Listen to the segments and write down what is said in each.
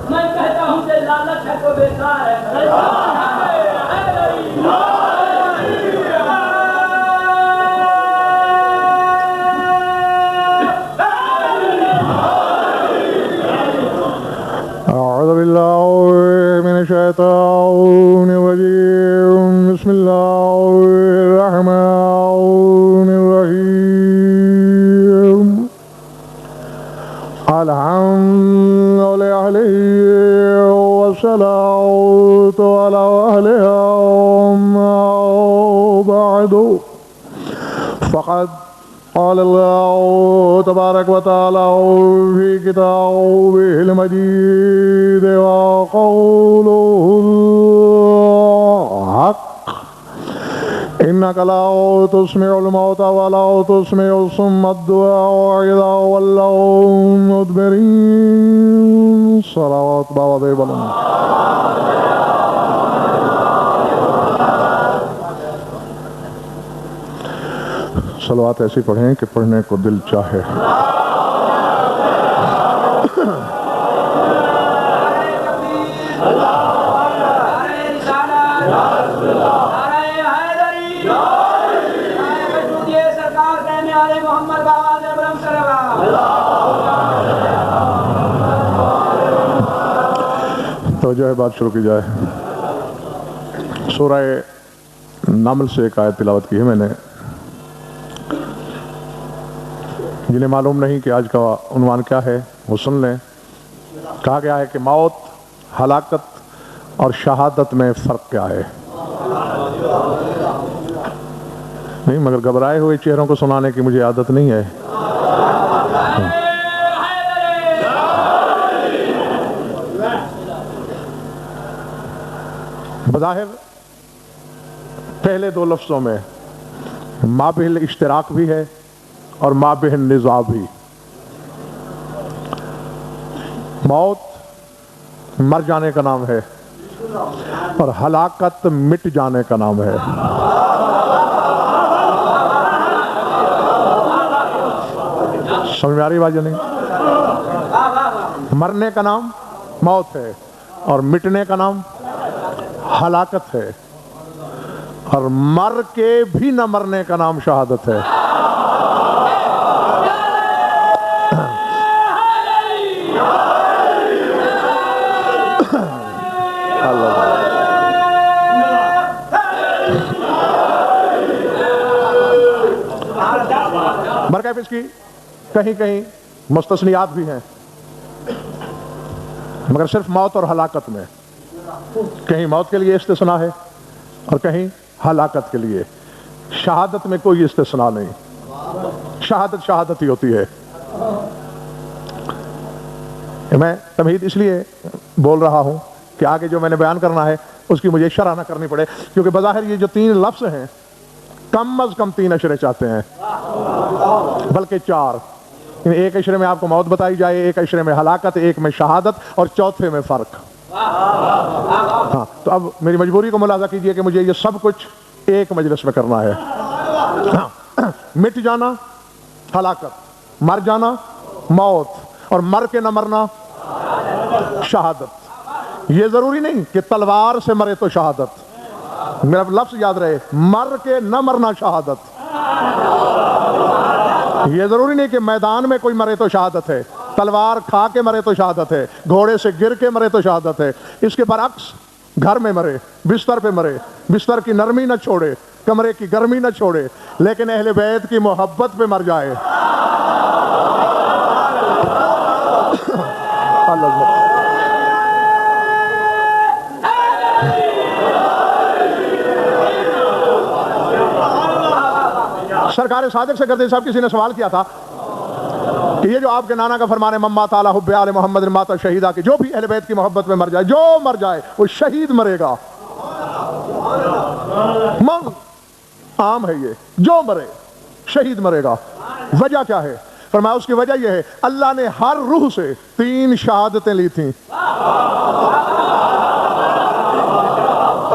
میں کہتا ہوں کہ لالچ ہے تو بیکار ہے. أعوذ بالله من الشيطان الرجيم. بسم الله الرحمن الرحيم. الحمد لله والصلاة على أهلها بعد فقد قال الله تبارك وتعالى في كتابه المجيد وقوله الحق إنك لا تسمع الموتى ولا تسمع الصم الدعاء إذا ولوا مدبرين. صلوات بابا دے بلند. صلوات ایسی پڑھیں کہ پڑھنے کو دل چاہے. تو جو ہے بات شروع کی جائے. سورہ نمل سے ایک آیت تلاوت کی ہے میں نے. جنہیں معلوم نہیں کہ آج کا عنوان کیا ہے وہ سن لیں. کہا گیا ہے کہ موت، ہلاکت اور شہادت میں فرق کیا ہے. نہیں مگر گھبرائے ہوئے چہروں کو سنانے کی مجھے عادت نہیں ہے. بظاہر پہلے دو لفظوں میں مابہ الاشتراک بھی ہے اور مابہ النزاع بھی. موت مر جانے کا نام ہے اور ہلاکت مٹ جانے کا نام ہے. سمجھ میں آ رہی بات یا نہیں؟ مرنے کا نام موت ہے اور مٹنے کا نام ہلاکت ہے، اور مر کے بھی نہ مرنے کا نام شہادت ہے. برکیف اس کی کہیں کہیں مستثنیات بھی ہیں، مگر صرف موت اور ہلاکت میں. کہیں موت کے لیے استثناء ہے اور کہیں ہلاکت کے لیے. شہادت میں کوئی استثناء نہیں. شہادت شہادت ہی ہوتی ہے. میں تمہید اس لیے بول رہا ہوں کہ آگے جو میں نے بیان کرنا ہے اس کی مجھے شرح نہ کرنی پڑے، کیونکہ بظاہر یہ جو تین لفظ ہیں کم از کم تین اشرے چاہتے ہیں، بلکہ چار. ایک اشرے میں آپ کو موت بتائی جائے، ایک اشرے میں ہلاکت، ایک میں شہادت اور چوتھے میں فرق. ہاں تو اب میری مجبوری کو ملاحظہ کیجئے کہ مجھے یہ سب کچھ ایک مجلس میں کرنا ہے. مٹ جانا ہلاکت، مر جانا موت، اور مر کے نہ مرنا شہادت. یہ ضروری نہیں کہ تلوار سے مرے تو شہادت. میرا لفظ یاد رہے، مر کے نہ مرنا شہادت. یہ ضروری نہیں کہ میدان میں کوئی مرے تو شہادت ہے، تلوار کھا کے مرے تو شہادت ہے، گھوڑے سے گر کے مرے تو شہادت ہے. اس کے برعکس گھر میں مرے، بستر پہ مرے، بستر کی نرمی نہ چھوڑے، کمرے کی گرمی نہ چھوڑے، لیکن اہل بیت کی محبت پہ مر جائے. سرکار صادق سے گردی صاحب کسی نے سوال کیا تھا کہ یہ جو آپ کے نانا کا فرمان ہے مما تعالی حب آل محمد مات شہیدہ، کہ جو بھی اہل بیت کی محبت میں مر جائے، جو مر جائے وہ شہید مرے گا. عام ہے یہ، جو مرے شہید مرے گا. وجہ کیا ہے؟ فرمایا اس کی وجہ یہ ہے اللہ نے ہر روح سے 3 شہادتیں لی تھیں.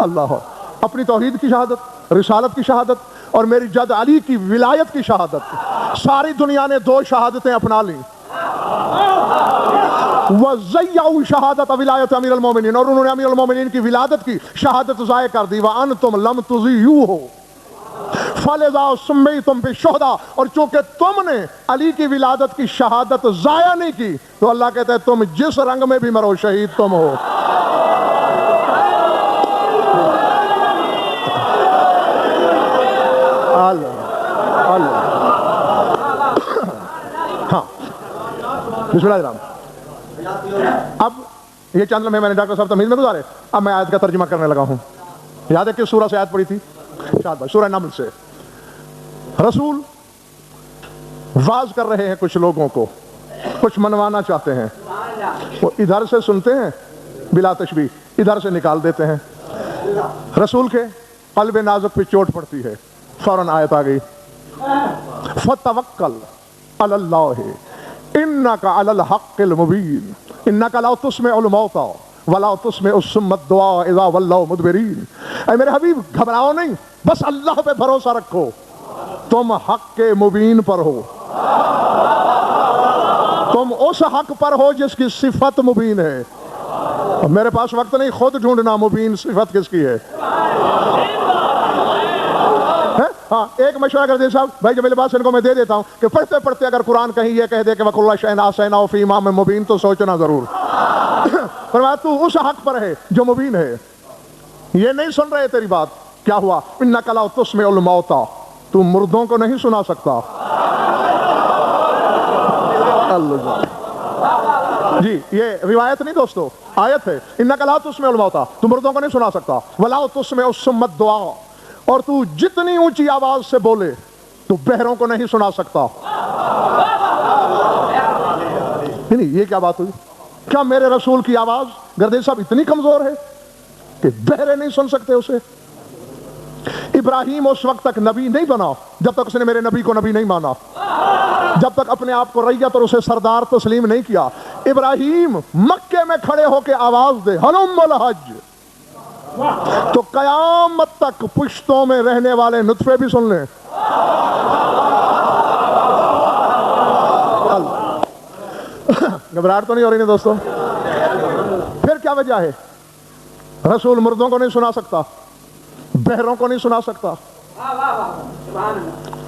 اللہ اپنی توحید کی شہادت، رسالت کی شہادت اور میری جد علی کی ولایت کی شہادت. ساری دنیا نے 2 شہادتیں اپنا لیں، وَزَيَّعُوا شَهَادَةَ وِلَایَةِ امیر المومنین، اور انہوں نے امیر المومنین کی ولادت کی شہادت ضائع کر دی. وَأَنْتُمْ لَمْ تُضِيعُوهُ فَلِذَا سُمِّيتُمْ بِالشُّهَدَاء، اور چونکہ تم نے علی کی ولادت کی شہادت ضائع نہیں کی تو اللہ کہتا ہے تم جس رنگ میں بھی مرو شہید تم ہو. ہاں بسم اللہ الرحمن. اب یہ چند لمحے میں نے ڈاکٹر صاحب تمیز میں گزارے، اب میں آیت کا ترجمہ کرنے لگا ہوں. یاد ہے کس سورہ سے آیت پڑھی تھی؟ شاید بھائی سورہ نمل سے. رسول واز کر رہے ہیں کچھ لوگوں کو، کچھ منوانا چاہتے ہیں، وہ ادھر سے سنتے ہیں بلا تشبیہ، ادھر سے نکال دیتے ہیں. رسول کے قلب نازک پہ چوٹ پڑتی ہے، فوراً آیت آ گئی فَتَوَكَّلْ عَلَى اللَّهِ إِنَّكَ عَلَى الْحَقِّ الْمُبِينِ إِنَّكَ لَا تُسْمِعُ الْمَوْتَى وَلَا تُسْمِعُ الصُّمَّ الدُّعَاءَ إِذَا وَلَّوْا مُدْبِرِينَ. اے میرے حبیب گھبراؤ نہیں، بس اللہ پہ بھروسہ رکھو، تم حق کے مبین پر ہو، تم اس حق پر ہو جس کی صفت مبین ہے. میرے پاس وقت نہیں، خود ڈھونڈنا مبین صفت کس کی ہے. ہاں ایک مشورہ کر دیں صاحب بھائی جب میرے پاس ان کو میں دے دیتا ہوں کہ پڑھتے پڑھتے اگر قرآن کہیں یہ کہہ دے کہ وَكُلَّ شَيْءٍ أَحْصَيْنَاهُ فِي إِمَامٍ مُبِينٍ تو سوچنا ضرور. فرمایا تو اس حق پر ہے جو مبین ہے. یہ نہیں سن رہے تیری بات، کیا ہوا؟ إِنَّكَ لَا تُسْمِعُ الْمَوْتَى، تو مردوں کو نہیں سنا سکتا. جی یہ روایت نہیں دوستو، آیت ہے. إِنَّكَ لَا تُسْمِعُ الْمَوْتَى، تو مردوں کو نہیں سنا سکتا. وَلَا تُسْمِعُ الصُّمَّ الدُّعَاءَ، اور تو جتنی اونچی آواز سے بولے تو بہروں کو نہیں سنا سکتا. نہیں یہ کیا بات ہوئی؟ کیا میرے رسول کی آواز گردیز صاحب اتنی کمزور ہے کہ بہرے نہیں سن سکتے اسے؟ ابراہیم اس وقت تک نبی نہیں بنا جب تک اس نے میرے نبی کو نبی نہیں مانا، جب تک اپنے آپ کو ریت اور اسے سردار تسلیم نہیں کیا. ابراہیم مکے میں کھڑے ہو کے آواز دے ہلم الحج، تو قیامت تک پشتوں میں رہنے والے نطفے بھی سن لیں. گھبراہٹ تو نہیں ہو رہی نا دوستوں؟ پھر کیا وجہ ہے؟ رسول مردوں کو نہیں سنا سکتا، بہروں کو نہیں سنا سکتا.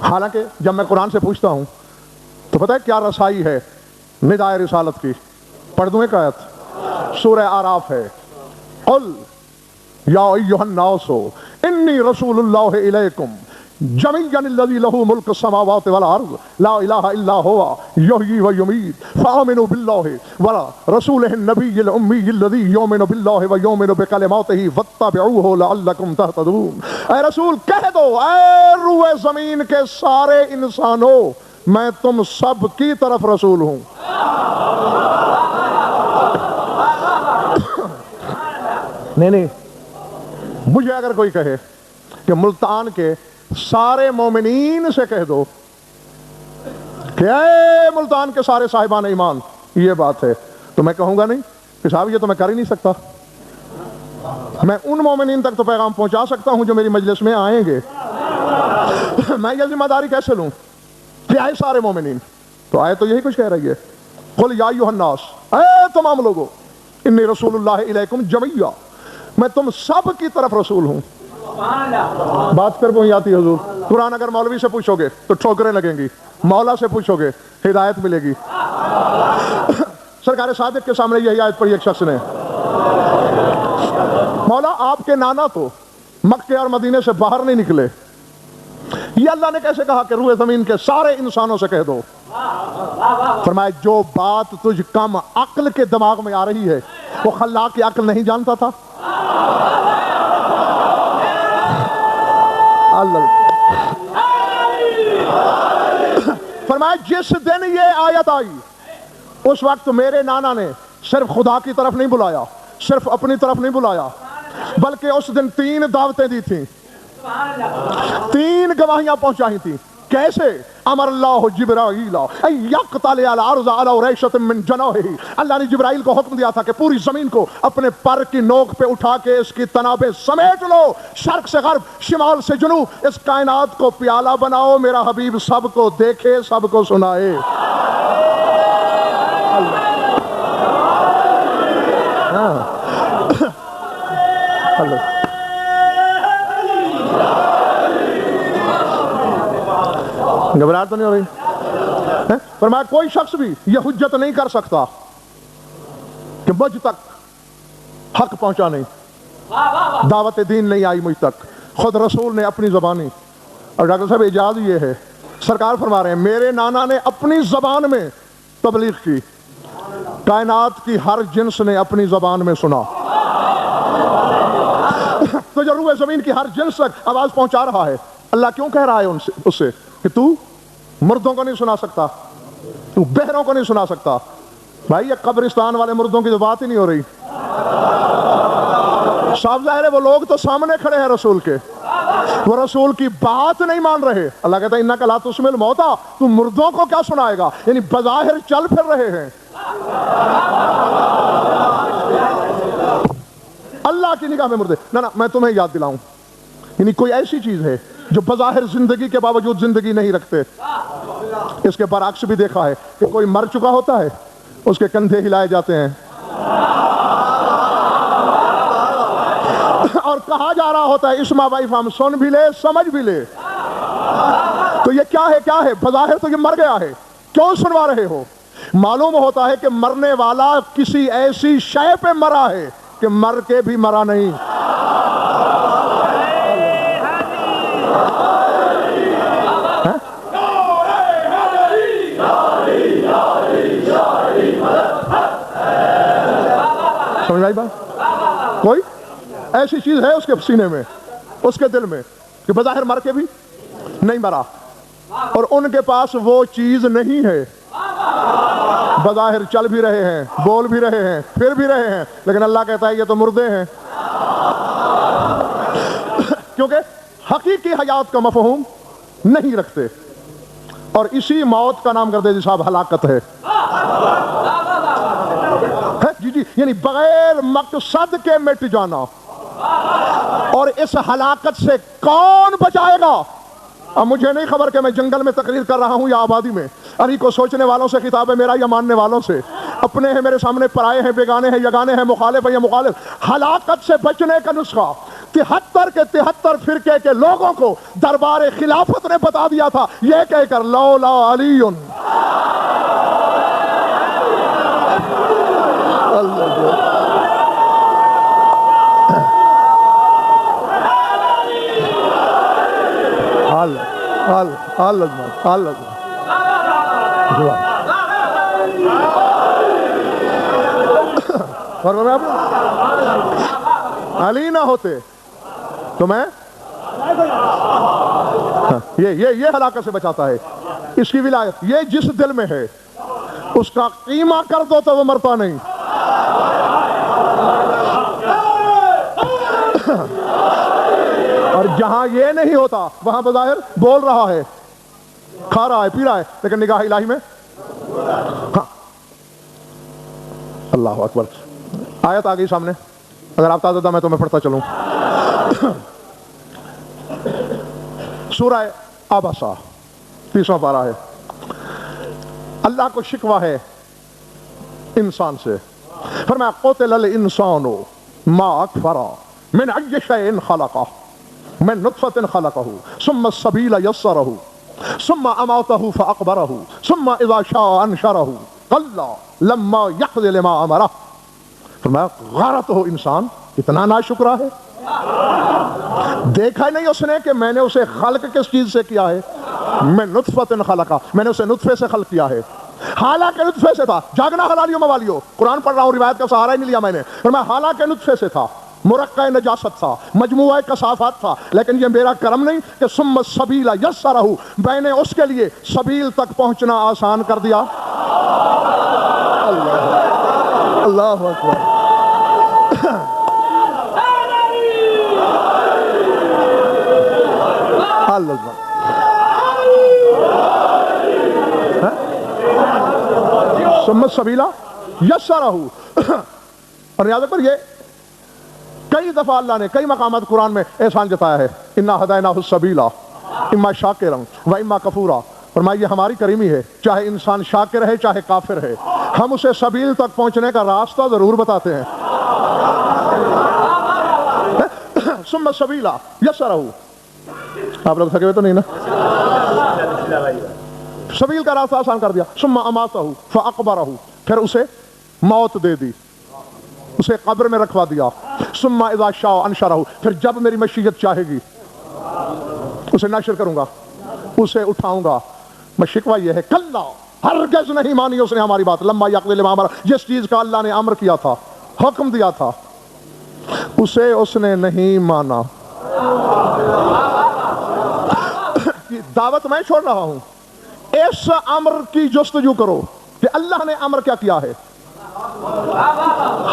حالانکہ جب میں قرآن سے پوچھتا ہوں تو پتہ ہے کیا رسائی ہے ندائے رسالت کی؟ پڑھ دوں ایک آیت، سورہ اعراف ہے. قل یا ایھا الناس انی رسول اللہ الیکم جمیعا الذی لہ ملک السماوات والارض لا الہ الا هو یحیی و یمیت فآمنوا باللہ ورسولہ النبی الامی الذی یؤمن باللہ و یؤمن بکلماتہ واتبعوہ لعلکم تہتدون. اے رسول کہہ دو اے روئے زمین کے سارے انسانوں میں تم سب کی طرف رسول ہوں. نہیں مجھے اگر کوئی کہے کہ ملتان کے سارے مومنین سے کہہ دو کہ اے ملتان کے سارے صاحبان ایمان یہ بات ہے، تو میں کہوں گا نہیں کہ صاحب یہ تو میں کر ہی نہیں سکتا. میں ان مومنین تک تو پیغام پہنچا سکتا ہوں جو میری مجلس میں آئیں گے. میں یہ ذمہ داری کیسے لوں کہ آئے سارے مومنین؟ تو آئے تو یہی کچھ کہہ رہی ہے، قل یا ایھا الناس، اے تمام لوگوں، انی رسول اللہ الیکم جمیعا، میں تم سب کی طرف رسول ہوں. بات پھر وہی آتی حضور. قرآن اگر مولوی سے پوچھو گے تو ٹھوکریں لگیں گی، مولا سے پوچھو گے ہدایت ملے گی. سرکار صادق کے سامنے یہی آیت پڑھی ایک شخص نے، مولا آپ کے نانا تو مکے اور مدینے سے باہر نہیں نکلے، یہ اللہ نے کیسے کہا کہ روئے زمین کے سارے انسانوں سے کہہ دو؟ فرمایا جو بات تجھ کم عقل کے دماغ میں آ رہی ہے وہ خلاق کی عقل نہیں جانتا تھا. فرمایا جس دن یہ آیت آئی اس وقت میرے نانا نے صرف خدا کی طرف نہیں بلایا، صرف اپنی طرف نہیں بلایا، بلکہ اس دن 3 دعوتیں دی تھیں، 3 گواہیاں پہنچائی تھیں. کیسے؟ امر اللہ جبرائیل ان یقتلع الارض علی ریشۃ من جناحہ، اللہ نے جبرائیل کو حکم دیا تھا کہ پوری زمین کو اپنے پر کی نوک پہ اٹھا کے اس کی تنابیں سمیٹ لو، شرق سے غرب، شمال سے جنوب، اس کائنات کو پیالہ بناؤ، میرا حبیب سب کو دیکھے، سب کو سنائے. گھبراہٹ تو نہیں ہو رہی؟ فرمایا کوئی شخص بھی یہ حجت نہیں کر سکتا کہ مجھ تک حق پہنچا نہیں، دعوت دین نہیں آئی مجھ تک، خود رسول نے اپنی زبانی، اور ڈاکٹر صاحب اعجاز یہ ہے، سرکار فرما رہے ہیں میرے نانا نے اپنی زبان میں تبلیغ کی، کائنات کی ہر جنس نے اپنی زبان میں سنا، تو جو روح زمین کی ہر جنس تک آواز پہنچا رہا ہے، اللہ کیوں کہہ رہا ہے اس سے کہ تو مردوں کو نہیں سنا سکتا، تو بہروں کو نہیں سنا سکتا؟ بھائی یہ قبرستان والے مردوں کی تو بات ہی نہیں ہو رہی، صاف ظاہر ہے وہ لوگ تو سامنے کھڑے ہیں رسول کے، وہ رسول کی بات نہیں مان رہے۔ اللہ کہتا ہے انک لا تسمع الموتیٰ، تو مردوں کو کیا سنائے گا؟ یعنی بظاہر چل پھر رہے ہیں، اللہ کی نگاہ میں مردے۔ نہ میں تمہیں یاد دلاؤں، یعنی کوئی ایسی چیز ہے جو بظاہر زندگی کے باوجود زندگی نہیں رکھتے، اس کے برعکس بھی دیکھا ہے کہ کوئی مر چکا ہوتا ہے، اس کے کندھے ہلائے جاتے ہیں اور کہا جا رہا ہوتا ہے اسمع بھائی فہم، سن بھی لے سمجھ بھی لے۔ تو یہ کیا ہے؟ بظاہر تو یہ مر گیا ہے، کیوں سنوا رہے ہو؟ معلوم ہوتا ہے کہ مرنے والا کسی ایسی شے پہ مرا ہے کہ مر کے بھی مرا نہیں۔ سمجھ آئی بات؟ کوئی ایسی چیز ہے اس کے سینے میں، اس کے دل میں کہ بظاہر مر کے بھی نہیں مرا، اور ان کے پاس وہ چیز نہیں ہے، بظاہر چل بھی رہے ہیں، بول بھی رہے ہیں، پھر بھی رہے ہیں، لیکن اللہ کہتا ہے یہ تو مردے ہیں، کیونکہ حقیقی حیات کا مفہوم نہیں رکھتے، اور اسی موت کا نام کر دے صاحب ہلاکت ہے۔ جی یعنی بغیر مقصد کے مٹ جانا، اور اس ہلاکت سے کون بچائے گا؟ اب مجھے نہیں خبر کہ میں جنگل میں تقریر کر رہا ہوں یا آبادی میں، علی کو سوچنے والوں سے خطاب ہے میرا یا ماننے والوں سے، اپنے ہیں میرے سامنے، پرائے ہیں، بیگانے ہیں، یگانے ہیں، مخالف ہیں یا مخالف۔ ہلاکت سے بچنے کا نسخہ 73 کے 73 فرقے کے لوگوں کو دربار خلافت نے بتا دیا تھا، یہ کہہ کر لولا علی علی نہ ہوتے تو میں یہ ہلاکت سے بچاتا ہے، اس کی ولایت یہ جس دل میں ہے اس کا قیمہ کر دو تو وہ مرتا نہیں۔ اور جہاں یہ نہیں ہوتا وہاں بظاہر بول رہا ہے، کھا رہا ہے، پی رہا ہے، لیکن نگاہ الہی میں ہاں۔ اللہ اکبر۔ آیت آ گئی سامنے، اگر آپ تازہ میں تو میں پڑھتا چلوں۔ سورہ عبسہ 30واں پارہ ہے۔ اللہ کو شکوہ ہے انسان سے، فرمایا قتل الانسان ما اکفرہ من ای شیء خلقہ من نطفۃ خلقہ ثم السبیل یسرہ ثم اماتہ فاقبرہ ثم اذا شاء انشرہ کلا لما یقض ما امرہ۔ فرمایا غارت ہو انسان کتنا ناشکرا ہے، دیکھا نہیں اس نے کہ میں نے اسے خلق کس چیز سے کیا ہے؟ میں نطفۃ خلقہ، میں نے اسے نطفے سے خلق کیا ہے، حالانکہ نطفے سے تھا۔ جاگنا حلالیوں موالیوں، قرآن پڑھ رہا ہوں، روایت کا سہارا ہی نہیں لیا میں نے، فرمایا حالانکہ نطفے سے تھا، مرقع نجاست تھا، مجموعہ کثافات تھا، لیکن یہ میرا کرم نہیں کہ ثم السبیل یسرہ، میں نے اس کے لیے سبیل تک پہنچنا آسان کر دیا۔ اللہ اکبر۔ ثم السبیل یسرہ، اور یاد رکھو یہ کئی دفعہ اللہ نے کئی مقامات قرآن میں احسان جتایا ہے، انا ہدیناہ السبیل اما شاکرا و اما کفورا۔ فرمایا یہ ہماری کریمی ہے، چاہے انسان شاکر ہے چاہے کافر ہے، ہم اسے سبیل تک پہنچنے کا راستہ ضرور بتاتے ہیں۔ ثم السبیل یسرہ، آپ لوگ تھکے ہوئے تو نہیں نا؟ سبیل کا راستہ آسان کر دیا. ثم اماتہ فاقبرہ، پھر اسے موت دے دی، اسے قبر میں رکھوا دیا. ثم اذا شاء انشرہ، پھر جب میری مشیت چاہے گی اسے نشر کروں گا، اسے اٹھاؤں گا. شکوہ یہ ہے کلا، ہرگز نہیں مانی اس نے ہماری بات. لما یقضی ما امر، جس چیز کا اللہ نے امر کیا تھا، حکم دیا تھا، اسے اس نے نہیں مانا. دعوت میں چھوڑ رہا ہوں، اس امر کی جستجو کرو کہ اللہ نے امر کیا کیا ہے.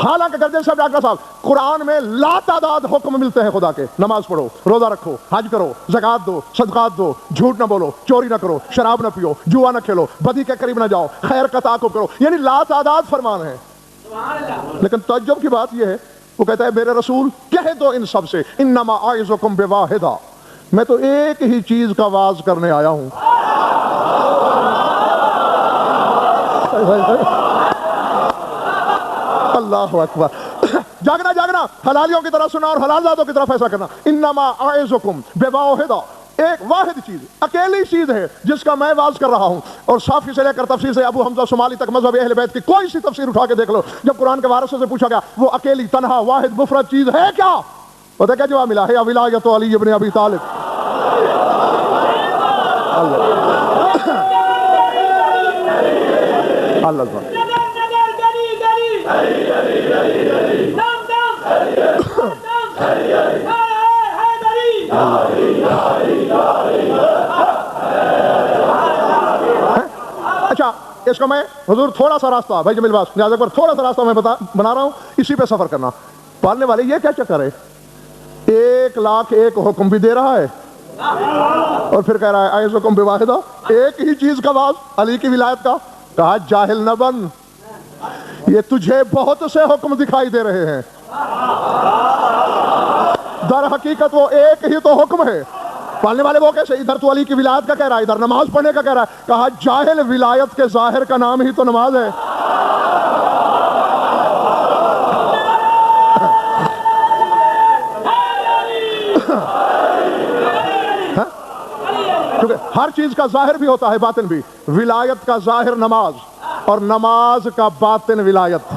حالانکہ گردے صاحب، ڈاکٹر صاحب، قرآن میں لا تعداد حکم ملتے ہیں خدا کے. نماز پڑھو، روزہ رکھو، حج کرو، زکوٰۃ دو، صدقات دو، جھوٹ نہ بولو، چوری نہ کرو، شراب نہ پیو، جوا نہ کھیلو، بدی کے قریب نہ جاؤ، خیر کا تعاقب کرو. یعنی لا تعداد فرمان ہے. لیکن تعجب کی بات یہ ہے، وہ کہتا ہے میرے رسول کہہ دو ان سب سے انما اعظکم بواحدہ، میں تو ایک ہی چیز کا واز کرنے آیا ہوں. اللہ اکبر. جاگنا جاگنا، حلالیوں کی طرح سنا اور حلال ذاتوں کی طرح فیصلہ کرنا. انما اعظکم بواحدہ، ایک واحد چیز، اکیلی چیز ہے جس کا میں واز کر رہا ہوں. اور صافی سے لے کر تفسیر سے ابو حمزہ شمالی تک مذہب اہل بیت کی کوئی سی تفسیر اٹھا کے دیکھ لو، جب قرآن کے وارثوں سے پوچھا گیا وہ اکیلی تنہا واحد مفرد چیز ہے کیا، پتہ کیا جواب ملا ہے؟ ولایت علی ابن ابی طالب. اللہ اچھا، اس کو میں حضور تھوڑا سا راستہ بھائی جمیل باس نیاز اکبر، تھوڑا سا راستہ میں بنا رہا ہوں، اسی پہ سفر کرنا. پالنے والے یہ کیا چکر ہے؟ 1,00,001 حکم بھی دے رہا ہے اور پھر کہہ رہا ہے اعظکم بواحدہ، ایک ہی چیز کا واز، علی کی ولایت کا. کہا جاہل نہ بن، یہ تجھے بہت سے حکم دکھائی دے رہے ہیں، در حقیقت وہ ایک ہی تو حکم ہے. پالنے والے وہ کیسے؟ ادھر تو علی کی ولایت کا کہہ رہا ہے، ادھر نماز پڑھنے کا کہہ رہا ہے. کہا جاہل، ولایت کے ظاہر کا نام ہی تو نماز ہے. کیونکہ ہر چیز کا ظاہر بھی ہوتا ہے باطن بھی. ولایت کا ظاہر نماز اور نماز کا باطن ولایت.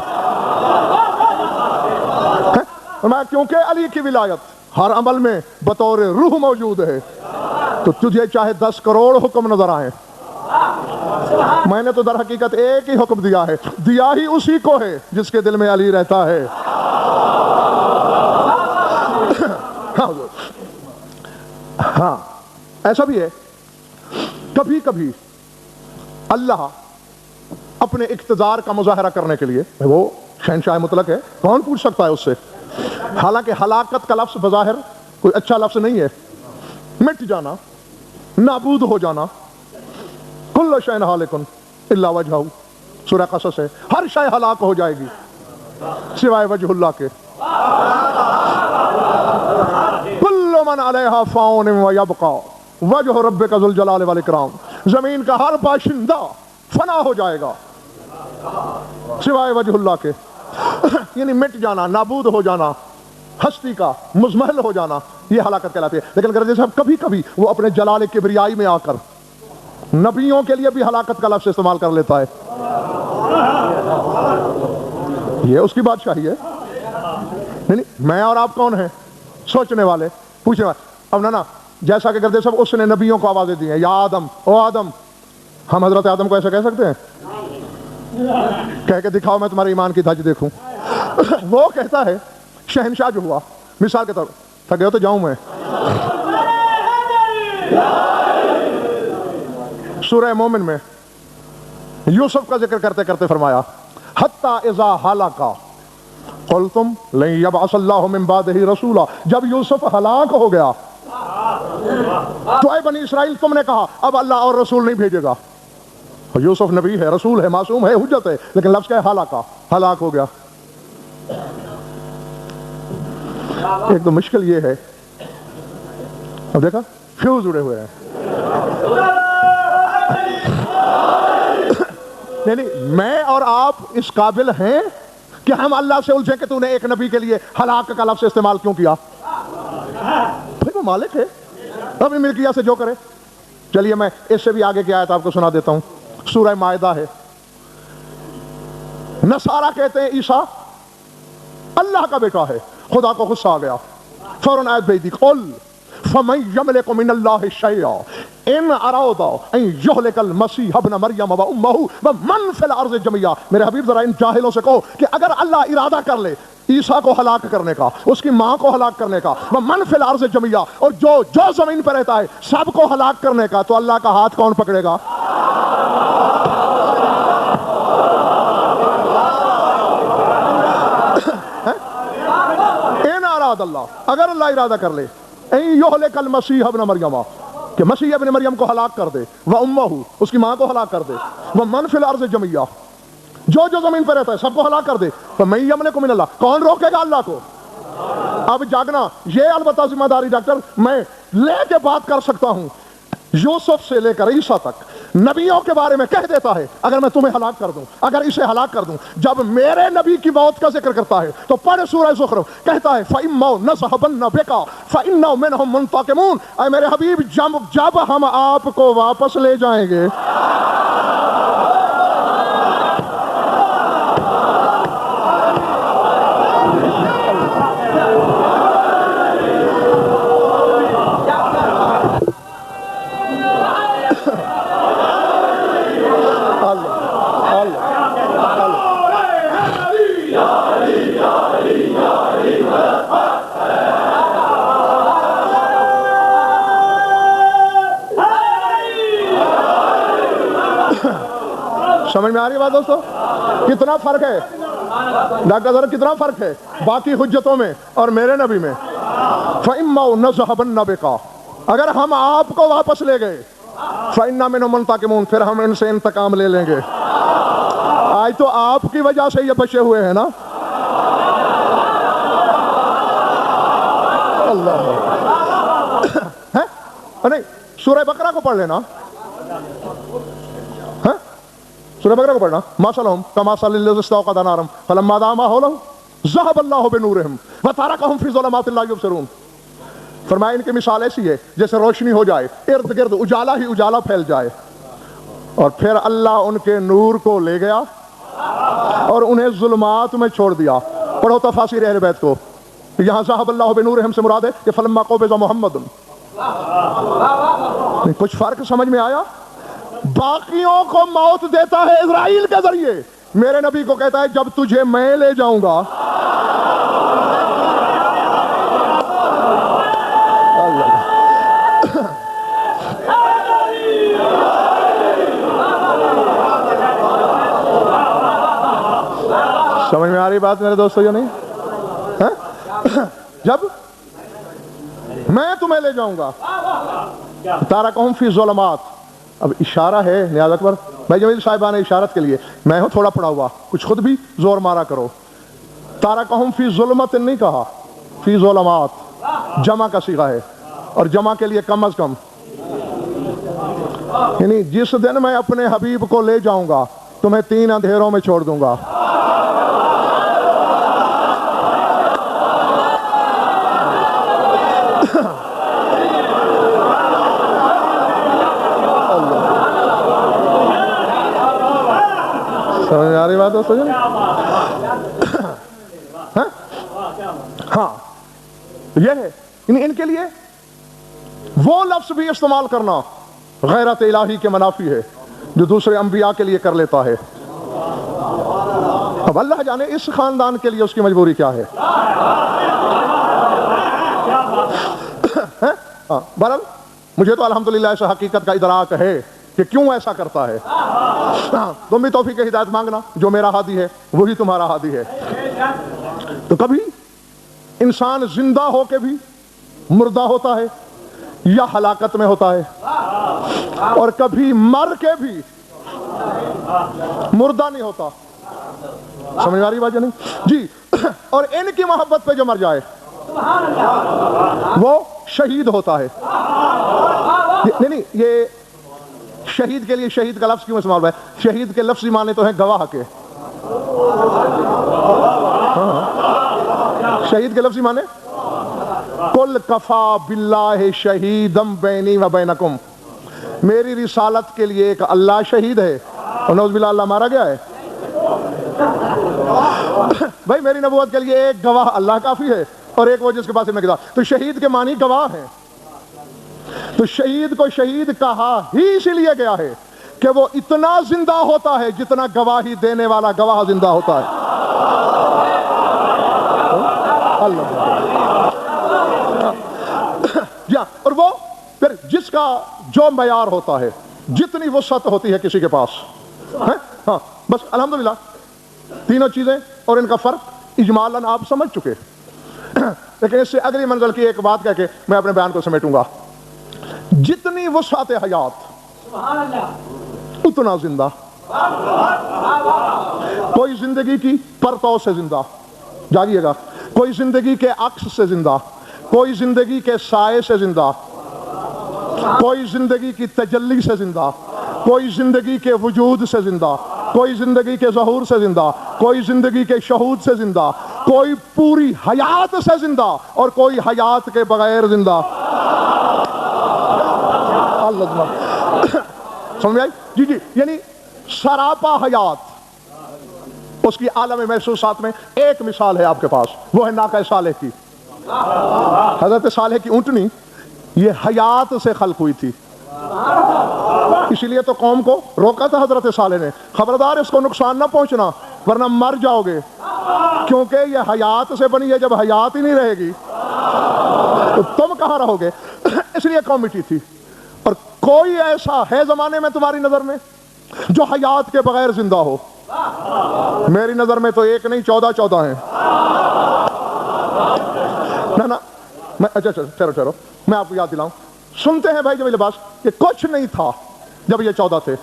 کیونکہ علی کی ولایت ہر عمل میں بطور روح موجود ہے، تو تجھے چاہے 10 کروڑ حکم نظر آئیں، میں نے تو در حقیقت ایک ہی حکم دیا ہے، دیا ہی اسی کو ہے جس کے دل میں علی رہتا ہے. ہاں ایسا بھی ہے، کبھی کبھی اللہ اپنے اقتدار کا مظاہرہ کرنے کے لیے، وہ شہنشاہ مطلق ہے، کون پوچھ سکتا ہے اس سے. حالانکہ ہلاکت کا لفظ بظاہر کوئی اچھا لفظ نہیں ہے. مٹ جانا، نابود ہو جانا، کل شیء ہالک الا وجہہ، سورہ قصص ہے، ہر شے ہلاک ہو جائے گی سوائے وجہ اللہ کے. کل من علیہا فان ویبقی وجہ ربک ذو الجلال والاکرام، زمین کا ہر باشندہ فنا ہو جائے گا سوائے وجہ اللہ کے. یعنی مٹ جانا، نابود ہو جانا، ہستی کا مزمحل ہو جانا، یہ ہلاکت کہلاتی ہے. لیکن گردے صاحب کبھی کبھی وہ اپنے جلال کبریائی میں آ کر نبیوں کے لیے بھی ہلاکت کا لفظ استعمال کر لیتا ہے. یہ اس کی بادشاہی ہے. نہیں میں اور آپ کون ہیں؟ سوچنے والے، پوچھنے والے. اب نا جیسا کہ گردے صاحب اس نے نبیوں کو آوازیں دی ہیں، یا آدم، او آدم. ہم حضرت آدم کو ایسا کہہ سکتے ہیں؟ کہہ کے دکھاؤ میں تمہارے ایمان کی دھج دیکھوں. وہ کہتا ہے شہنشاہ جو ہوا، مثال کے طور تھک گئے ہو تو جاؤں میں. سورہ مومن میں یوسف کا ذکر کرتے کرتے فرمایا حتی اذا ہلاک قلتم لن یبعث اللہ من بعدہ رسولا. جب یوسف ہلاک ہو گیا تو اے بنی اسرائیل تم نے کہا اب اللہ اور رسول نہیں بھیجے گا. یوسف نبی ہے، رسول ہے، معصوم ہے، حجت ہے، لیکن لفظ کیا ہے؟ ہلاک ہو گیا. ایک تو مشکل یہ ہے، اب دیکھا فیوز اڑے ہوئے ہیں. نہیں میں اور آپ اس قابل ہیں کہ ہم اللہ سے الجھیں کہ تو نے ایک نبی کے لیے ہلاک کا لفظ استعمال کیوں کیا؟ بھائی وہ مالک ہے، اپنی ملکیت سے جو کرے. چلیے میں اس سے بھی آگے کی آیت آپ کو سنا دیتا ہوں، سورہ مائدہ ہے۔ نصارہ کہتے ہیں عیسیٰ اللہ کا بیٹا ہے، خدا کو غصہ آ گیا، فوراً آیت بھیج دی، قل فمن یملک من اللہ شیئا ان اراد ان یہلک المسیح ابن مریم و امہ ومن فی الارض جميعا۔ میرے حبیب ذرا ان جاہلوں سے کہو کہ اگر اللہ ارادہ کر لے عیسیٰ کو ہلاک کرنے کا، اس کی ماں کو ہلاک کرنے کا، ومن فی الارض جميعا، اور جو زمین پر رہتا ہے سب کو ہلاک کرنے کا، تو اللہ کا ہاتھ کون پکڑے گا؟ اللہ اگر اللہ ارادہ کر لے این یہلک المسیح ابن مریم، کہ مسیح ابن مریم کو ہلاک کر دے، و امہ، اس کی ماں کو ہلاک کر دے، ومن فی الارض جميعا، جو زمین پہ رہتا ہے سب کو ہلاک کر دے، فمن یملک من اللہ، کون روکے گا اللہ کو؟ اب جاگنا، یہ البتہ ذمہ داری ڈاکٹر میں لے کے بات کر سکتا ہوں، یوسف سے لے کر عیسیٰ تک نبیوں کے بارے میں کہہ دیتا ہے اگر میں تمہیں ہلاک کر دوں، اگر اسے ہلاک کر دوں، جب میرے نبی کی موت کا ذکر کرتا ہے تو پڑھ سورہ زخرف، کہتا ہے فَإِمَّا نَذْهَبَنَّ بِكَ فَإِنَّهُمْ مِنْهُمْ مُنْتَقِمُونَ۔ اے میرے حبیب جب ہم آپ کو واپس لے جائیں گے، سمجھ میں آ رہی ہے بات دوستو؟ کتنا فرق ہے ڈاکٹر صاحب، کتنا فرق ہے باقی حجتوں میں اور میرے نبی میں؟ فَإِمَّا نَذْهَبَنَّ بِكَ، اگر ہم آپ کو واپس لے گئے، فَإِنَّا مِنْهُمْ مُنْتَقِمُونَ، پھر ہم ان سے انتقام لے لیں گے۔ آج تو آپ کی وجہ سے یہ بچے ہوئے ہیں نا، اللہ ہے نہیں؟ سورہ بقرہ کو پڑھ لینا، سورہ بقرہ کو پڑھنا، مَثَلُهُمْ كَمَثَلِ الَّذِي اسْتَوْقَدَ نَارًا فَلَمَّا أَضَاءَتْ مَا حَوْلَهُ ذَهَبَ اللَّهُ بِنُورِهِمْ وَتَرَكَهُمْ فِي ظُلُمَاتٍ لَا يُبْصِرُونَ۔ فرمایا ان کی مثال ایسی ہے جیسے روشنی ہو جائے، ارد گرد اجالا ہی اجالا پھیل جائے، اور پھر اللہ ان کے نور کو لے گیا اور انہیں ظلمات میں چھوڑ دیا۔ پڑھو تفاسیر اہل بیت کو، یہاں ذَهَبَ اللَّهُ بِنُورِهِمْ سے مراد ہے کہ فَلَمَّا قُبِضَ مُحَمَّدٌ۔ کچھ فرق سمجھ میں آیا؟ باقیوں کو موت دیتا ہے اسرائیل کے ذریعے، میرے نبی کو کہتا ہے جب تجھے میں لے جاؤں گا، سمجھ میں آ رہی بات میرے دوستو یا نہیں؟ جب میں تمہیں لے جاؤں گا، تارکہم فی ظلمات، اب اشارہ ہے نیاز اکبر بھائی جمیل صاحبان اشارت کے لیے، میں ہوں تھوڑا پڑھا ہوا، کچھ خود بھی زور مارا کرو۔ تارکہم فی ظلمت نہیں کہا، فی ظلمات جمع کا صیغہ ہے، اور جمع کے لیے کم از کم، یعنی جس دن میں اپنے حبیب کو لے جاؤں گا تمہیں 3 اندھیروں میں چھوڑ دوں گا۔ سمجھ میں آ رہی بات ہے سجن؟ ہاں یہ ہے، ان کے لیے وہ لفظ بھی استعمال کرنا غیرت الہی کے منافی ہے جو دوسرے انبیاء کے لیے کر لیتا ہے۔ اب اللہ جانے اس خاندان کے لیے اس کی مجبوری کیا ہے۔ بہرحال مجھے تو الحمدللہ اس حقیقت کا ادراک ہے کہ کیوں ایسا کرتا ہے۔ تم بھی توفیق ہدایت مانگنا، جو میرا ہادی ہے وہی تمہارا ہادی ہے۔ تو کبھی انسان زندہ ہو کے بھی مردہ ہوتا ہے یا ہلاکت میں ہوتا ہے، اور کبھی مر کے بھی مردہ نہیں ہوتا۔ سمجھ آ رہی بات یا نہیں؟ جی، اور ان کی محبت پہ جو مر جائے وہ شہید ہوتا ہے۔ نہیں، یہ شہید کے لیے شہید کا لفظ کیوں استعمال ہوا ہے؟ شہید کے لفظی معنی تو ہیں گواہ کے، شہید کے لفظی معنی قل کفا باللہ شہیدم بینی و بینکم، میری رسالت کے لیے ایک اللہ شہید ہے اور نعوذ باللہ اللہ مارا گیا ہے. بھائی میری نبوت کے لیے ایک گواہ اللہ کافی ہے اور ایک وہ جس کے پاس میں کتاب. تو شہید کے معنی گواہ ہیں. تو شہید کو شہید کہا ہی اسی لیے گیا ہے کہ وہ اتنا زندہ ہوتا ہے جتنا گواہی دینے والا گواہ زندہ ہوتا ہے. اور وہ پھر جس کا جو معیار ہوتا ہے, جتنی وسعت ہوتی ہے کسی کے پاس. ہاں بس الحمدللہ تینوں چیزیں اور ان کا فرق اجمالاً آپ سمجھ چکے. لیکن اس سے اگلی منزل کی ایک بات کہہ کے میں اپنے بیان کو سمیٹوں گا. جتنی وسعت حیات اتنا زندہ. کوئی زندگی کی پرتو سے زندہ, جاگیے گا. کوئی زندگی کے عکس سے زندہ, کوئی زندگی کے سائے سے زندہ, کوئی زندگی کی تجلی سے زندہ, کوئی زندگی کے وجود سے زندہ, کوئی زندگی کے ظہور سے زندہ, کوئی زندگی کے شہود سے زندہ, کوئی پوری حیات سے زندہ اور کوئی حیات کے بغیر زندہ. سمجھ آئی؟ جی جی, یعنی سراپا حیات. اس کی عالم محسوسات میں ایک مثال ہے آپ کے پاس, وہ ہے ناقہ صالح کی. حضرت صالح کی اونٹنی یہ حیات سے خلق ہوئی تھی, اسی لیے تو قوم کو روکا تھا حضرت صالح نے, خبردار اس کو نقصان نہ پہنچنا ورنہ مر جاؤ گے, کیونکہ یہ حیات سے بنی ہے. جب حیات ہی نہیں رہے گی تو تم کہاں رہو گے؟ اس لیے قوم مٹی تھی. اور کوئی ایسا ہے زمانے میں تمہاری نظر میں جو حیات کے بغیر زندہ ہو؟ میری نظر میں تو ایک نہیں 14 ہیں. نا اچھا ٹھہرو میں آپ کو یاد دلاؤں. سنتے ہیں بھائی جب لباس کہ کچھ نہیں تھا جب یہ 14 تھے.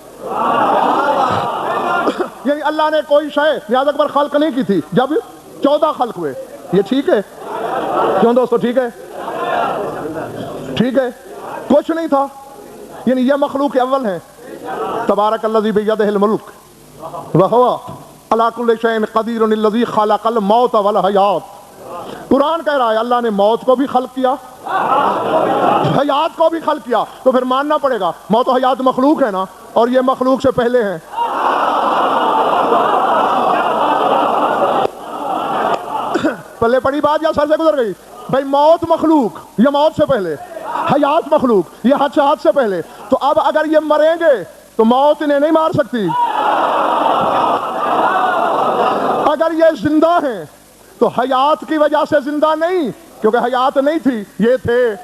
یعنی اللہ نے کوئی شے نیاز اکبر خلق نہیں کی تھی جب 14 خلق ہوئے. یہ ٹھیک ہے کیوں دوستو؟ ٹھیک ہے, ٹھیک ہے, کچھ نہیں تھا. یعنی یہ مخلوق اول ہیں. تبارک الذی بیدہ الملک وہو علی کل شیء قدیر الذی خلق الموت والحیات. قرآن کہہ رہا ہے اللہ نے موت کو بھی خلق کیا, حیات کو بھی خلق کیا. تو پھر ماننا پڑے گا موت و حیات مخلوق ہے نا, اور یہ مخلوق سے پہلے ہیں. پلے پڑی بات یا سر سے گزر گئی؟ بھائی موت مخلوق, یہ موت سے پہلے, حیات مخلوق, یہ حادثات سے پہلے. تو اب اگر یہ مریں گے تو موت انہیں نہیں مار سکتی. اگر یہ زندہ ہیں تو حیات کی وجہ سے زندہ نہیں, کیونکہ حیات نہیں تھی, یہ تھے.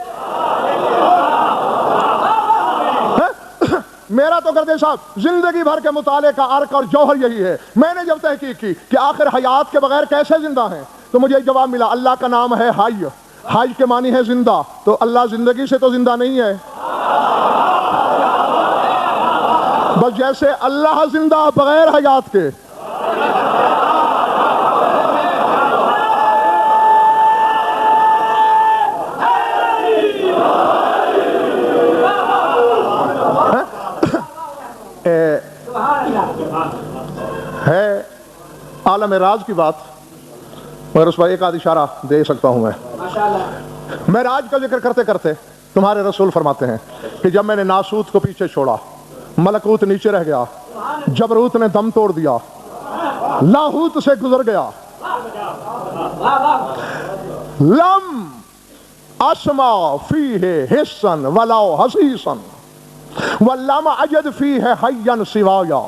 میرا تو گردے صاحب زندگی بھر کے مطالعے کا عرق اور جوہر یہی ہے. میں نے جب تحقیق کی کہ آخر حیات کے بغیر کیسے زندہ ہیں تو مجھے جواب ملا اللہ کا نام ہے حی. حی کے معنی ہے زندہ. تو اللہ زندگی سے تو زندہ نہیں ہے. بس جیسے اللہ زندہ بغیر حیات کے, ہے عالم راز کی بات, مگر اس پر ایک آدھ اشارہ دے سکتا ہوں میں. معراج کا ذکر کرتے کرتے تمہارے رسول فرماتے ہیں کہ جب میں نے ناسوت کو پیچھے چھوڑا, ملکوت نیچے رہ گیا, جبروت نے دم توڑ دیا, لاہوت سے گزر گیا, لم اسمع فیہ حسن ولا حسیسن وَلَّمْ أَجَدْ فِيهِ حَيًّا سِوَايَا.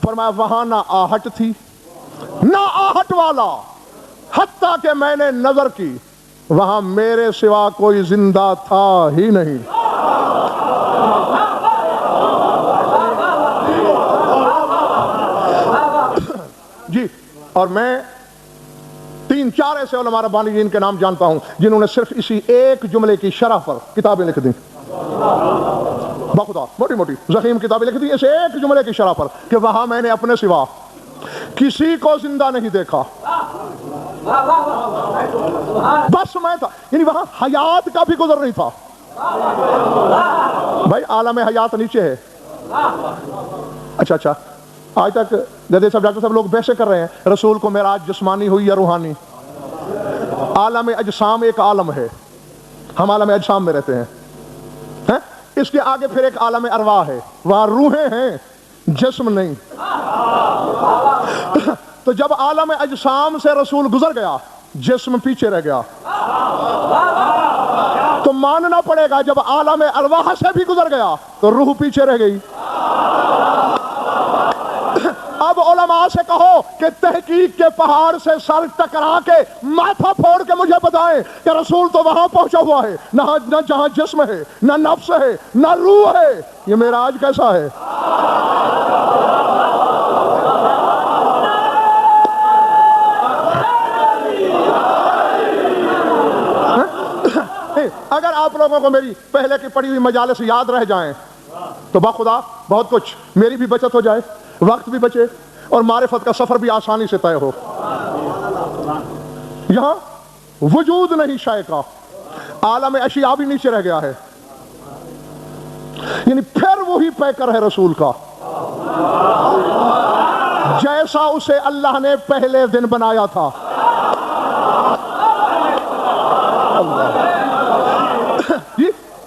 فرمایا وہاں نہ آہٹ تھی نہ آہٹ والا, حتیٰ کہ میں نے نظر کی وہاں میرے سوا کوئی زندہ تھا ہی نہیں. جی, اور میں 3-4 ایسے علماء ربانیین کے نام جانتا ہوں جنہوں نے صرف اسی ایک جملے کی شرح پر کتابیں لکھ دیں. بخدا موٹی موٹی ضخیم کتابیں لکھ دی اس ایک جملے کی شرح پر کہ وہاں میں نے اپنے سوا کسی کو زندہ نہیں دیکھا, بس میں تھا. یعنی وہاں حیات کا بھی گزر نہیں تھا. بھائی عالم حیات نیچے ہے. اچھا آج تک جدید صاحب ڈاکٹر صاحب لوگ بحثیں کر رہے ہیں رسول کو معراج جسمانی ہوئی یا روحانی. عالم اجسام ایک عالم ہے, ہم عالم اجسام میں رہتے ہیں. اس کے آگے پھر ایک عالم ارواح ہے، وہاں روحیں ہیں، جسم نہیں۔ تو جب عالم اجسام سے رسول گزر گیا، جسم پیچھے رہ گیا، تو ماننا پڑے گا جب عالم ارواح سے بھی گزر گیا تو روح پیچھے رہ گئی۔ اب علماء سے کہو کہ تحقیق کے پہاڑ سے سر ٹکرا کے ماتھا پھوڑ کے مجھے بتائیں کہ رسول تو وہاں پہنچا ہوا ہے، نہ جہاں جسم ہے، نہ نفس ہے، نہ روح ہے۔ یہ معراج کیسا ہے؟ اگر آپ لوگوں کو میری پہلے کی پڑھی ہوئی مجالس یاد رہ جائیں تو بخدا بہت کچھ میری بھی بچت ہو جائے، وقت بھی بچے، اور معرفت کا سفر بھی آسانی سے طے ہو۔ یہاں وجود نہیں شے کا، عالم اشیاء بھی نیچے رہ گیا ہے، یعنی پھر وہی پیکر ہے رسول کا جیسا اسے اللہ نے پہلے دن بنایا تھا۔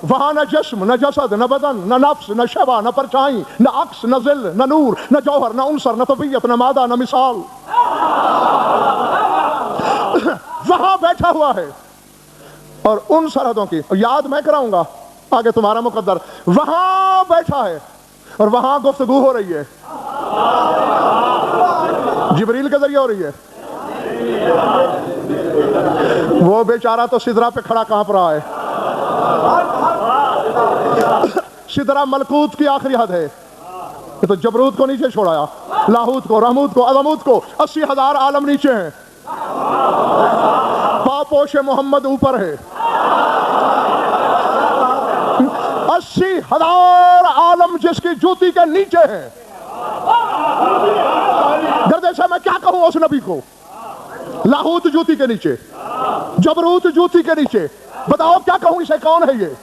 وہاں نہ جسم، نہ جسد، نہ بدن، نہ نفس، نہ شبہ، نہ پرچھائی، نہ عکس، نہ ظل، نہ نور، نہ جوہر، نہ عنصر، نہ طبیعت، نہ مادہ، نہ مثال۔ وہاں بیٹھا ہوا ہے، اور ان سرحدوں کی یاد میں کراؤں گا آگے تمہارا مقدر۔ وہاں بیٹھا ہے اور وہاں گفتگو ہو رہی ہے، جبریل کے ذریعے ہو رہی ہے۔ وہ بیچارہ تو سدرہ پہ کھڑا کہاں پر رہا ہے؟ سدرہ ملکوت کی آخری حد ہے، یہ تو جبروت کو نیچے چھوڑایا، لاہوت کو، رحموت کو، عظموت کو، 80,000 عالم نیچے ہیں، پاپوش محمد اوپر ہے، 80,000 عالم جس کی جوتی کے نیچے ہیں۔ گردے سے میں کیا کہوں اس نبی کو؟ لاہوت جوتی کے نیچے، جبروت جوتی کے نیچے، بتاؤ کیا کہوں اسے؟ کون ہے یہ؟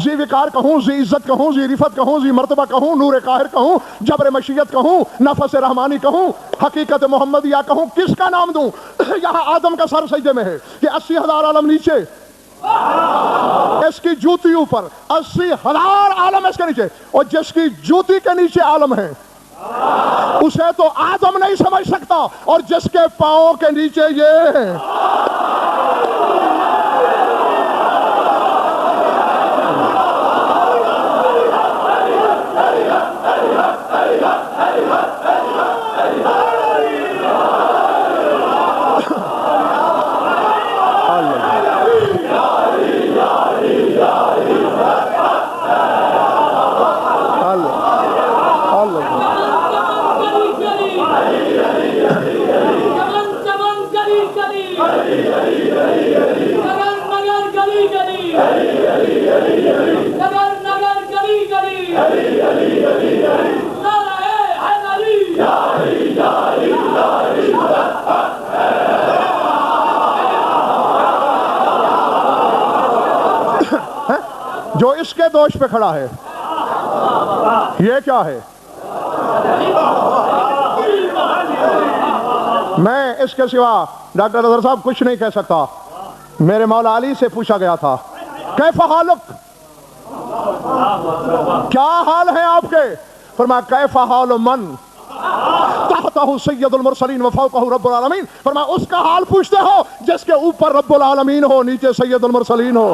ذی وقار کہوں، ذی عزت کہوں، ذی رفت کہوں، ذی مرتبہ کہوں، نور قاہر کہوں، جبر مشیت کہوں، نفس رحمانی کہوں، حقیقت محمدیہ کہوں، کس کا نام دوں؟ یہاں آدم کا سر سجدے میں ہے کہ 80,000 عالم نیچے، اس کی جوتی اوپر، 80,000 عالم اس کے نیچے، اور جس کی جوتی کے نیچے عالم ہے اسے تو آدم نہیں سمجھ سکتا، اور جس کے پاؤں کے نیچے یہ ہے۔ جو اس کے دوش پہ کھڑا ہے یہ کیا ہے؟ میں اس کے سوا ڈاکٹر اظہر صاحب کچھ نہیں کہہ سکتا۔ میرے مولا علی سے پوچھا گیا تھا کیف حالک، کیا حال ہے آپ کے؟ فرمایا کیف حال من تحتہ سید المرسلین وفوقہ رب العالمین، فرمایا اس کا حال پوچھتے ہو جس کے اوپر رب العالمین ہو، نیچے سید المرسلین ہو۔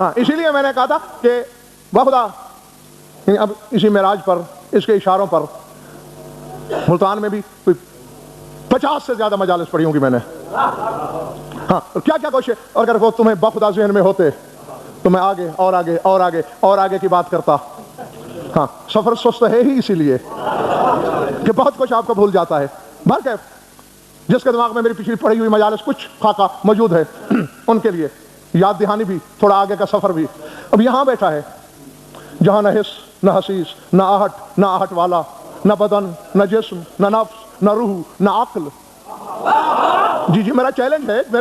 ہاں اسی لیے میں نے کہا تھا کہ بخدا اب اسی معراج پر، اس کے اشاروں پر ملتان میں بھی کوئی 50 سے زیادہ مجالس پڑھی ہوں گی میں نے۔ ہاں کیا کیا کوشش، اور اگر وہ تمہیں بخدا ذہن میں ہوتے تو میں آگے اور آگے اور آگے اور آگے کی بات کرتا۔ ہاں سفر سست ہے ہی اسی لیے کہ بہت کچھ آپ کو بھول جاتا ہے۔ بہرکیف جس کے دماغ میں میری پچھلی پڑھی ہوئی مجالس کچھ خاکہ موجود ہے ان کے لیے یاد دہانی بھی، تھوڑا آگے کا سفر بھی۔ اب یہاں بیٹھا ہے جہاں نہ حس، نہ حسیس، نہ آہٹ، نہ آہٹ والا، نہ بدن، نہ جسم، نہ نفس، نہ روح، نہ عقل. جی میرا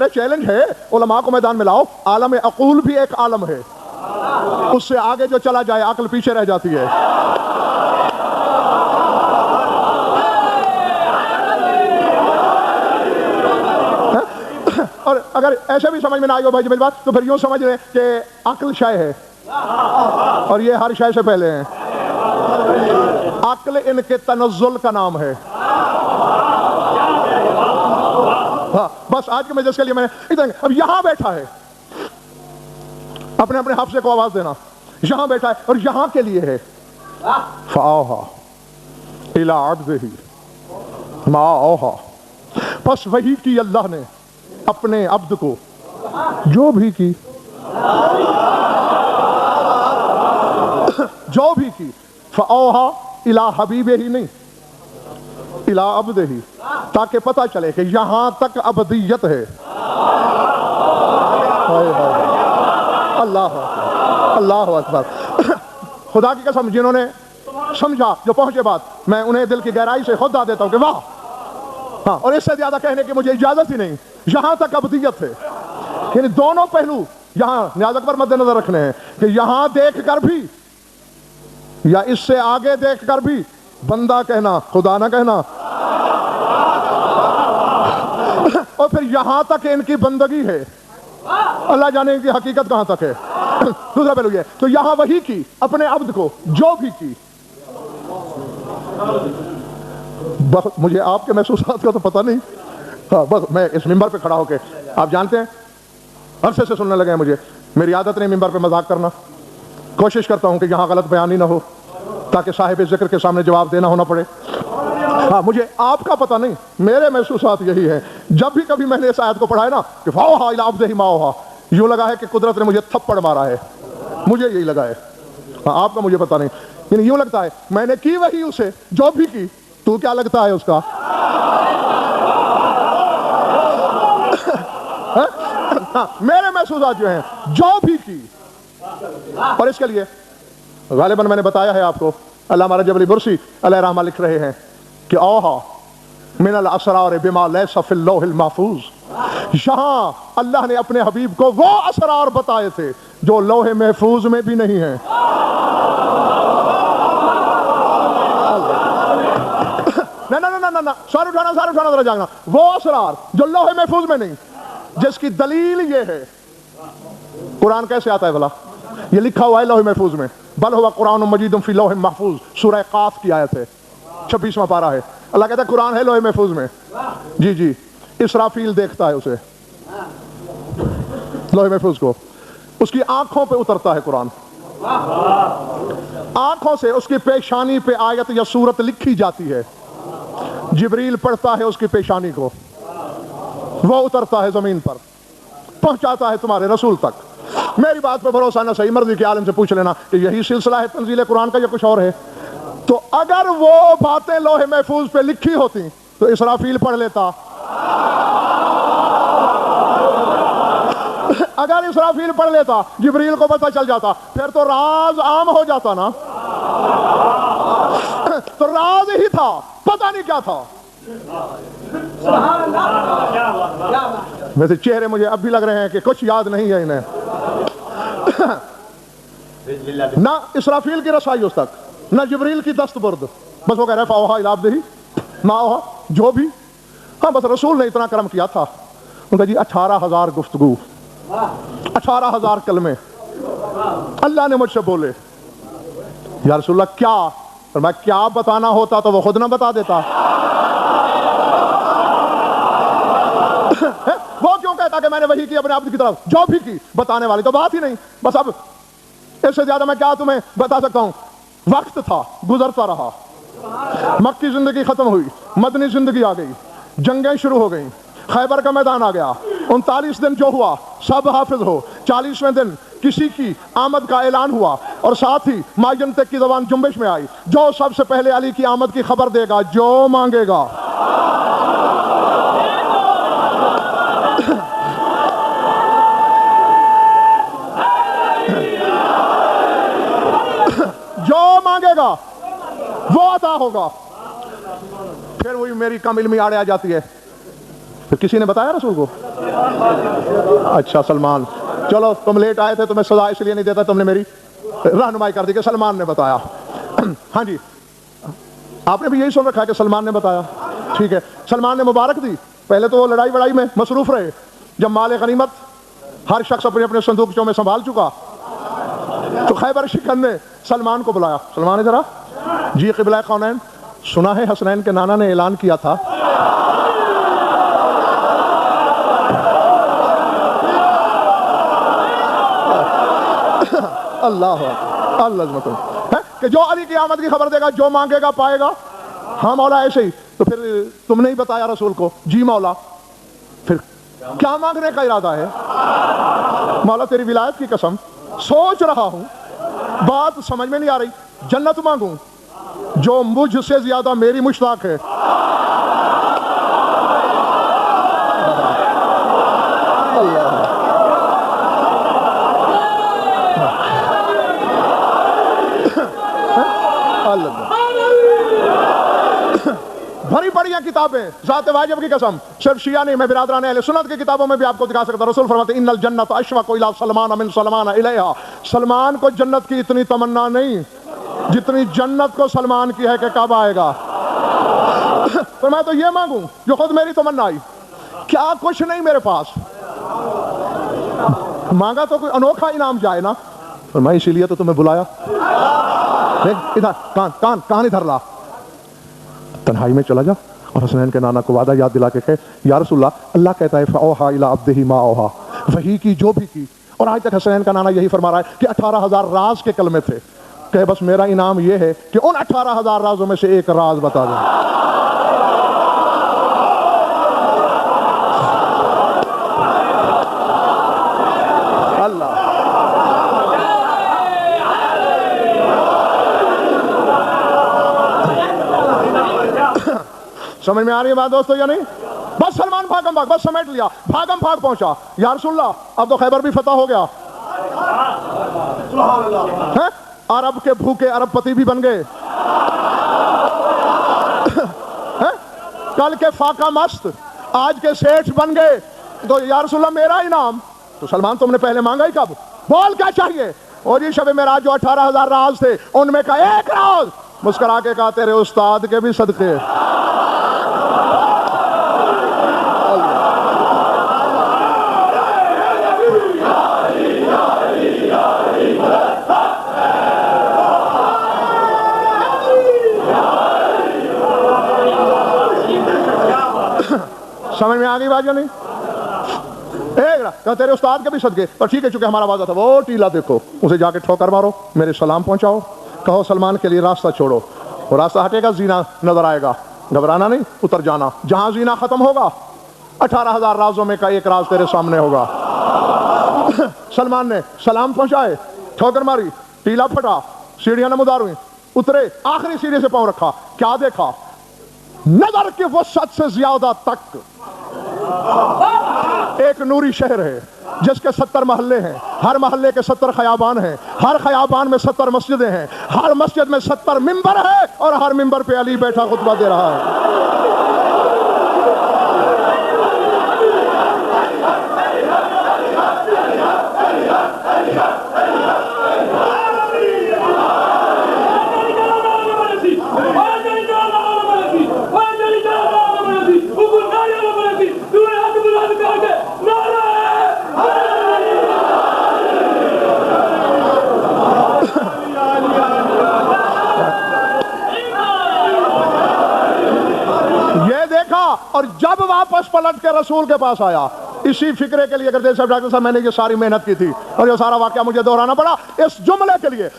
چیلنج ہے علماء کو میدان میں لاؤ. عالم عقول بھی ایک عالم ہے، اس سے آگے جو چلا جائے عقل پیچھے رہ جاتی ہے. اور اگر ایسے بھی سمجھ میں نہ آئی ہو بھائی میری بات، تو پھر یوں سمجھ لیں کہ عقل شے ہے اور یہ ہر شے سے پہلے ہیں. عقل ان کے تنزل کا نام ہے. ہاں بس آج کے مجلس کے لیے میں نے اب یہاں بیٹھا ہے، اپنے حافظے کو آواز دینا. یہاں بیٹھا ہے اور یہاں کے لیے ہے. فَأَوْحَىٰ إِلَىٰ عَبْدِهِ مَا أَوْحَىٰ. پس وحی کی اللہ نے اپنے عبد کو جو بھی کی فَأَوْحَىٰ إِلَىٰ حَبِيبِهِ نہیں، إِلَىٰ عَبْدِهِ، تاکہ پتہ چلے کہ یہاں تک ابدیت ہے. اللہ اکبر. خدا کی قسم جنہوں نے سمجھا، جو پہنچے بات، میں انہیں دل کی گہرائی سے خود دعا دیتا ہوں کہ واہ. ہاں اور اس سے زیادہ کہنے کی مجھے اجازت ہی نہیں. یہاں تک ابدیت ہے، یعنی دونوں پہلو یہاں نیاز اکبر مد نظر رکھنے ہیں کہ یہاں دیکھ کر بھی یا اس سے آگے دیکھ کر بھی بندہ کہنا، خدا نہ کہنا. اور پھر یہاں تک ان کی بندگی ہے، اللہ جانے ان کی حقیقت کہاں تک ہے. دوسرا پہلو یہ، تو یہاں وہی کی اپنے عبد کو جو بھی کی. مجھے آپ کے محسوسات کا تو پتہ نہیں. ہاں بس میں اس ممبر پہ کھڑا ہو کے، آپ جانتے ہیں عرصے سے سننے لگے ہیں مجھے، میری عادت نہیں ممبر پہ مذاق کرنا. کوشش کرتا ہوں کہ یہاں غلط بیان ہی نہ ہو تاکہ صاحب ذکر کے سامنے جواب دینا ہونا پڑے. ہاں مجھے آپ کا پتہ نہیں، میرے محسوسات یہی ہیں. جب بھی کبھی میں نے اس آیت کو پڑھا ہے نا کہ فَأَوْحَىٰ إِلَىٰ عَبْدِهِ مَا أَوْحَىٰ، یوں لگا ہے کہ قدرت نے مجھے تھپڑ مارا ہے. مجھے یہی لگا ہے. ہاں آپ کا مجھے پتہ نہیں، یعنی یوں لگتا ہے میں نے کی وہی اسے جو بھی کی. تو کیا لگتا ہے اس کا؟ میرے محسوسات جو ہیں جو بھی کی. اور اس کے لیے غالباً میں نے بتایا ہے آپ کو، علامہ رجب علی برسی علیہ رحمہ لکھ رہے ہیں کہ اوہا من الاسرار بما لیس فی اللوح المحفوظ. یہاں اللہ نے اپنے حبیب کو وہ اسرار بتائے تھے جو لوح محفوظ میں بھی نہیں ہیں. نہ سر اٹھانا ذرا جاگنا. وہ اسرار جو لوح محفوظ میں نہیں، جس کی دلیل یہ ہے. قرآن کیسے آتا ہے بھلا؟ یہ لکھا ہوا ہے لوح محفوظ میں. بل ہوا قرآن مجید فی لوح محفوظ، سورہ قاف کی آیت ہے، 26واں پارہ ہے. اللہ کہتا ہے قرآن ہے لوح محفوظ میں. جی اسرافیل دیکھتا ہے اسے، لوح محفوظ کو، اس کی آنکھوں پہ اترتا ہے قرآن. آنکھوں سے اس کی پیشانی پہ آیت یا سورت لکھی جاتی ہے. جبریل پڑھتا ہے اس کی پیشانی کو، وہ اترتا ہے زمین پر، پہنچاتا ہے تمہارے رسول تک. میری بات پہ بھروسہ نہ، صحیح مرضی کے عالم سے پوچھ لینا کہ یہی سلسلہ ہے تنزیل قرآن کا یا کچھ اور ہے. تو اگر وہ باتیں لوح محفوظ پہ لکھی ہوتی تو اسرافیل پڑھ لیتا. اگر اسرافیل پڑھ لیتا، جبریل کو پتہ چل جاتا، پھر تو راز عام ہو جاتا نا. تو راز ہی تھا، پتہ نہیں کیا تھا. ویسے چہرے مجھے اب بھی لگ رہے ہیں کہ کچھ یاد نہیں ہے انہیں. نہ اسرافیل کی رسائی اس تک، نہ جبریل کی دستبرد. بس وہ کہہ رہے فَأَوْحَىٰ إِلَىٰ عَبْدِهِ مَا أَوْحَىٰ، جو بھی. ہاں بس رسول نے اتنا کرم کیا تھا. ان کا جی 18,000 گفتگو، 18,000 کلمے اللہ نے مجھ سے بولے. یا رسول اللہ کیا؟ اور میں کیا بتانا ہوتا تو وہ خود نہ بتا دیتا. وہ کیوں کہتا کہ میں نے وہی کی اپنے عبد کی طرف، جو بھی کی بتانے والی تو بات ہی نہیں. بس اب اس سے زیادہ میں کیا تمہیں بتا سکتا ہوں. وقت تھا، گزرتا رہا، مکی زندگی ختم ہوئی، مدنی زندگی آ گئی، جنگیں شروع ہو گئیں، خیبر کا میدان آ گیا. 39 دن جو ہوا سب حافظ ہو. 40ویں دن کسی کی آمد کا اعلان ہوا اور ساتھ ہی ماجنتک کی زبان جنبش میں آئی. جو سب سے پہلے علی کی آمد کی خبر دے گا، جو مانگے گا. جو مانگے گا وہ عطا ہوگا. پھر وہی میری کم علمی آڑے آ جاتی ہے. پھر کسی نے بتایا رسول کو؟ اچھا سلمان، چلو تم لیٹ آئے تھے تو میں سزا اس لیے نہیں دیتا، تم نے میری رہنمائی کر دی کہ سلمان نے بتایا. ہاں جی، آپ نے بھی یہی سن رکھا ہے کہ سلمان نے بتایا. ٹھیک ہے، سلمان نے مبارک دی. پہلے تو وہ لڑائی وڑائی میں مصروف رہے. جب مال غنیمت ہر شخص اپنے اپنے صندوقچوں میں سنبھال چکا تو خیبر شکن نے سلمان کو بلایا. سلمان ذرا، جی قبلہ کونین، سنا ہے حسنین کے نانا نے اعلان کیا تھا اللہ عظمت کہ جو علی کی آمد کی خبر دے گا، جو مانگے گا پائے گا. ہاں مولا ایسے ہی. تو پھر تم نے ہی بتایا رسول کو. جی مولا. پھر کیا مانگنے کا ارادہ ہے؟ مولا تیری ولایت کی قسم سوچ رہا ہوں، بات سمجھ میں نہیں آ رہی. جنت مانگوں جو مجھ سے زیادہ میری مشتاق ہے. بھری پڑی ہیں کتابیں، ذات واجب کی قسم. صرف شیعہ نہیں، میں برادران اہل سنت کی کتابوں میں بھی آپ کو دکھا سکتا. رسول فرماتے ہیں ان الجنت اشوق الی سلمان من سلمان الیہا. سلمان کو جنت کی اتنی تمنا نہیں جتنی جنت کو سلمان کی ہے کہ کب آئے گا. تو میں تو یہ مانگوں جو خود میری تمنا آئی. کیا کچھ نہیں میرے پاس، مانگا تو کوئی انوکھا انعام جائے نا. میں اسی لیے تو تمہیں بلایا. ادھر کان ادھر لا. تنہائی میں چلا جا اور حسنین کے نانا کو وعدہ یاد دلا کے کہے یا رسول اللہ کہتا ہے فَأَوْحَا إِلَىٰ عَبْدِهِ مَا أَوْحَا. وحی کی جو بھی کی. اور آج تک حسنین کا نانا یہی فرما رہا ہے کہ 18,000 راز کے کلمے تھے. کہ بس میرا انعام یہ ہے کہ ان 18,000 رازوں میں سے ایک راز بتا دیں. اللہ سمجھ میں آ رہی ہے بات دوستو یا نہیں؟ بس سلمان بھاگم بھاگ، بس سمیٹ لیا، بھاگم بھاگ پہنچا. یا رسول اللہ اب تو خیبر بھی فتح ہو گیا. عرب کے بھوکے عرب پتی بھی بن گئے. کل کے فاقہ مست آج کے سیٹھ بن گئے. تو یا رسول اللہ میرا انعام. تو سلمان تم نے پہلے مانگا ہی کب؟ بول کیا چاہیے؟ اور یہ شب معراج جو 18,000 راز تھے ان میں کا ایک راز. مسکرا کے کہا تیرے استاد کے بھی صدقے. سمجھ میں آ گئی بات یا نہیں؟ تیرے استاد کے بھی صدقے. تو ٹھیک ہے، چونکہ ہمارا وعدہ تھا وہ ٹیلا دیکھو، اسے جا کے ٹھوکر مارو، میرے سلام پہنچاؤ، کہو سلمان کے لیے راستہ چھوڑو. وہ راستہ ہٹے گا زینہ نظر آئے گا. گھبرانا نہیں، اتر جانا. جہاں زینہ ختم ہوگا 18,000 رازوں میں کا ایک راز تیرے سامنے ہوگا. سلمان نے سلام پہنچائے، ٹھوکر ماری، ٹیلا پھٹا، سیڑھیاں نمودار ہوئی، اترے، آخری سیڑھی سے پاؤں رکھا. کیا دیکھا؟ نظر کے وسعت سے زیادہ تک ایک نوری شہر ہے جس کے 70 محلے ہیں. ہر محلے کے 70 خیابان ہیں. ہر خیابان میں 70 مسجدیں ہیں. ہر مسجد میں 70 ممبر ہے اور ہر ممبر پہ علی بیٹھا خطبہ دے رہا ہے. اور جب واپس پلٹ کے رسول کے پاس آیا اسی فکرے کے لیے، اگر صاحب ڈاکٹر صاحب میں نے یہ ساری محنت کی تھی اور یہ سارا واقعہ مجھے دہرانا پڑا اس جملے کے لیے.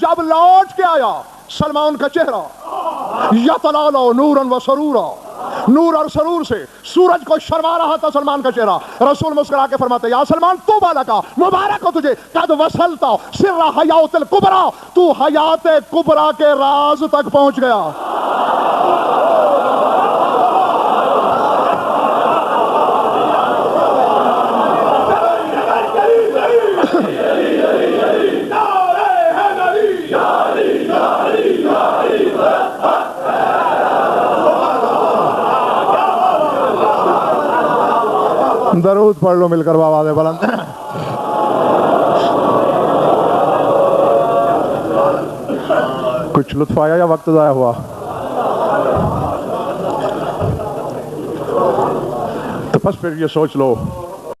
جب لوٹ کے آیا سلمان کا چہرہ یتلالو نورا و سرورا، نور اور سرور سے سورج کو شرما رہا تھا سلمان کا چہرہ. رسول مسکرا کے فرماتے یا سلمان تو بالکا، مبارک ہو تجھے، قد وصلتا سر حیات الکبریٰ، تو حیات کبریٰ کے راز تک پہنچ گیا. درود پڑھ لو مل کر آواز بلند. کچھ لطف آیا یا وقت ضائع ہوا؟ تو بس پھر یہ سوچ لو